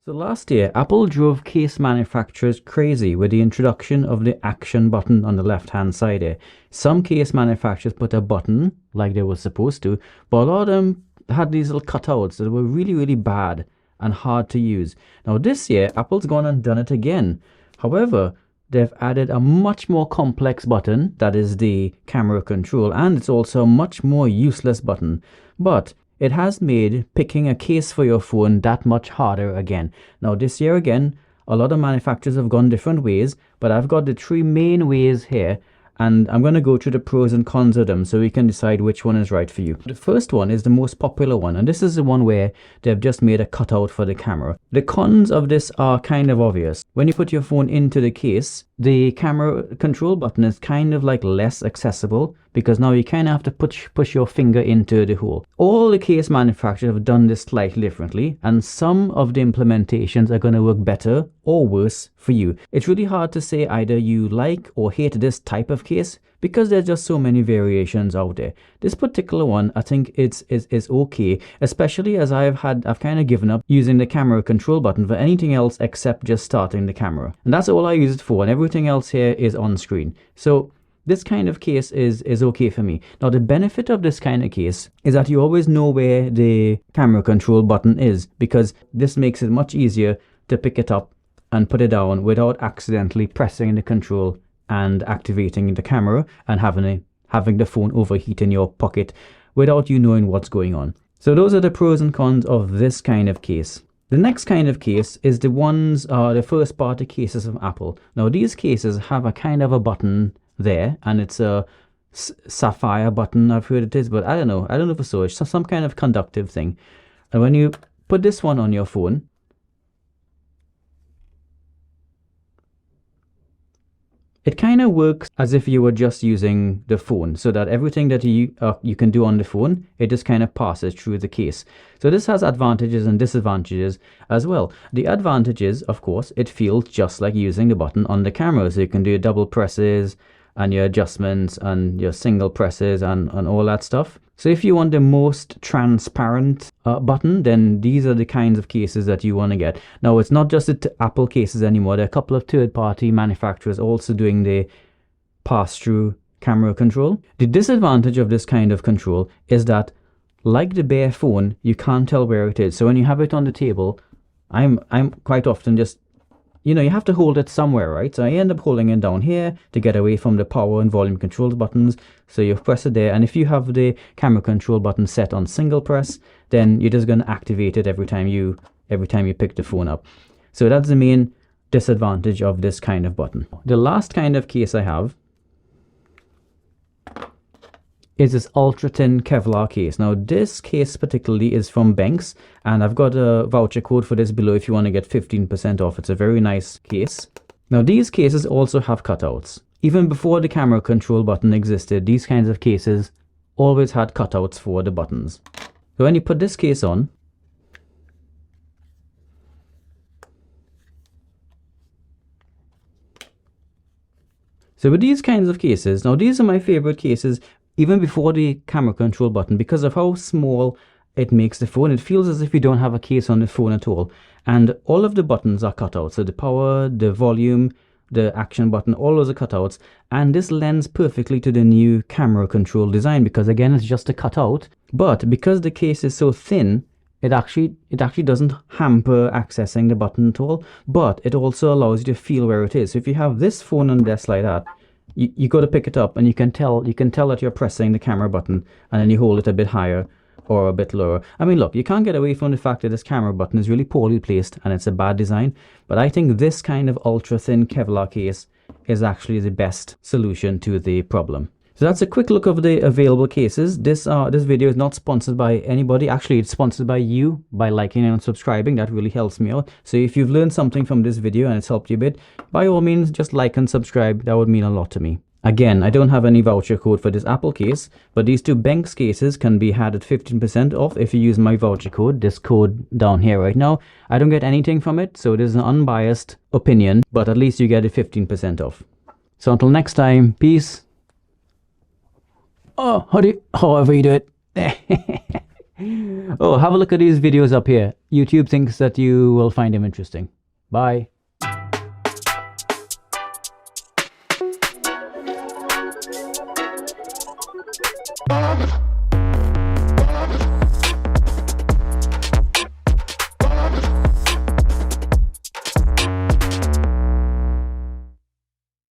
So last year, Apple drove case manufacturers crazy with the introduction of the action button on the left-hand side here. Some case manufacturers put a button like they were supposed to, but a lot of them had these little cutouts that were really, really bad and hard to use. Now this year, Apple's gone and done it again. However, they've added a much more complex button, that is the camera control, and it's also a much more useless button. But it has made picking a case for your phone that much harder again. Now this year again, a lot of manufacturers have gone different ways, but I've got the three main ways here, and I'm going to go through the pros and cons of them so we can decide which one is right for you. The first one is the most popular one, and this is the one where they've just made a cutout for the camera. The cons of this are kind of obvious. When you put your phone into the case, the camera control button is kind of like less accessible because now you kind of have to push your finger into the hole. All the case manufacturers have done this slightly differently, and some of the implementations are going to work better or worse for you. It's really hard to say either you like or hate this type of case because there's just so many variations out there. This particular one, I think is okay, especially as I've kind of given up using the camera control button for anything else except just starting the camera. And that's all I use it for, and everything else here is on screen. So this kind of case is okay for me. Now the benefit of this kind of case is that you always know where the camera control button is, because this makes it much easier to pick it up and put it down without accidentally pressing the control and activating the camera and having the phone overheat in your pocket without you knowing what's going on. So those are the pros and cons of this kind of case. The next kind of case is the first party cases of Apple. Now these cases have a kind of a button there, and it's a sapphire button, I've heard it is, but I don't know for sure. It's some kind of conductive thing. And when you put this one on your phone, it kind of works as if you were just using the phone, so that everything that you can do on the phone, it just kind of passes through the case. So this has advantages and disadvantages as well. The advantages, of course, it feels just like using the button on the camera. So you can do your double presses and your adjustments and your single presses and all that stuff. So if you want the most transparent button, then these are the kinds of cases that you want to get. Now, it's not just the Apple cases anymore. There are a couple of third-party manufacturers also doing the pass-through camera control. The disadvantage of this kind of control is that, like the bare phone, you can't tell where it is. So when you have it on the table, I'm quite often just, you have to hold it somewhere, right? So I end up holding it down here to get away from the power and volume control buttons. So you press it there, and if you have the camera control button set on single press, then you're just going to activate it every time you pick the phone up. So that's the main disadvantage of this kind of button. The last kind of case I have is this ultra thin Kevlar case. Now this case particularly is from Benks, and I've got a voucher code for this below if you want to get 15% off. It's a very nice case. Now these cases also have cutouts. Even before the camera control button existed, these kinds of cases always had cutouts for the buttons. So when you put this case on, so with these kinds of cases, now these are my favorite cases even before the camera control button, because of how small it makes the phone. It feels as if you don't have a case on the phone at all. And all of the buttons are cut out. So the power, the volume, the action button, all those are cutouts. And this lends perfectly to the new camera control design, because again, it's just a cutout. But because the case is so thin, it actually doesn't hamper accessing the button at all. But it also allows you to feel where it is. So if you have this phone on the desk like that, you go to pick it up and you can tell that you're pressing the camera button, and then you hold it a bit higher or a bit lower. I mean, look, you can't get away from the fact that this camera button is really poorly placed and it's a bad design, but I think this kind of ultra thin Kevlar case is actually the best solution to the problem. So that's a quick look of the available cases. This video is not sponsored by anybody. Actually, it's sponsored by you by liking and subscribing. That really helps me out. So if you've learned something from this video and it's helped you a bit, by all means, just like and subscribe. That would mean a lot to me. Again, I don't have any voucher code for this Apple case, but these two Benks cases can be had at 15% off if you use my voucher code, this code down here right now. I don't get anything from it, so it is an unbiased opinion, but at least you get it 15% off. So until next time, peace. Oh, however you do it. Oh, have a look at these videos up here. YouTube thinks that you will find them interesting. Bye.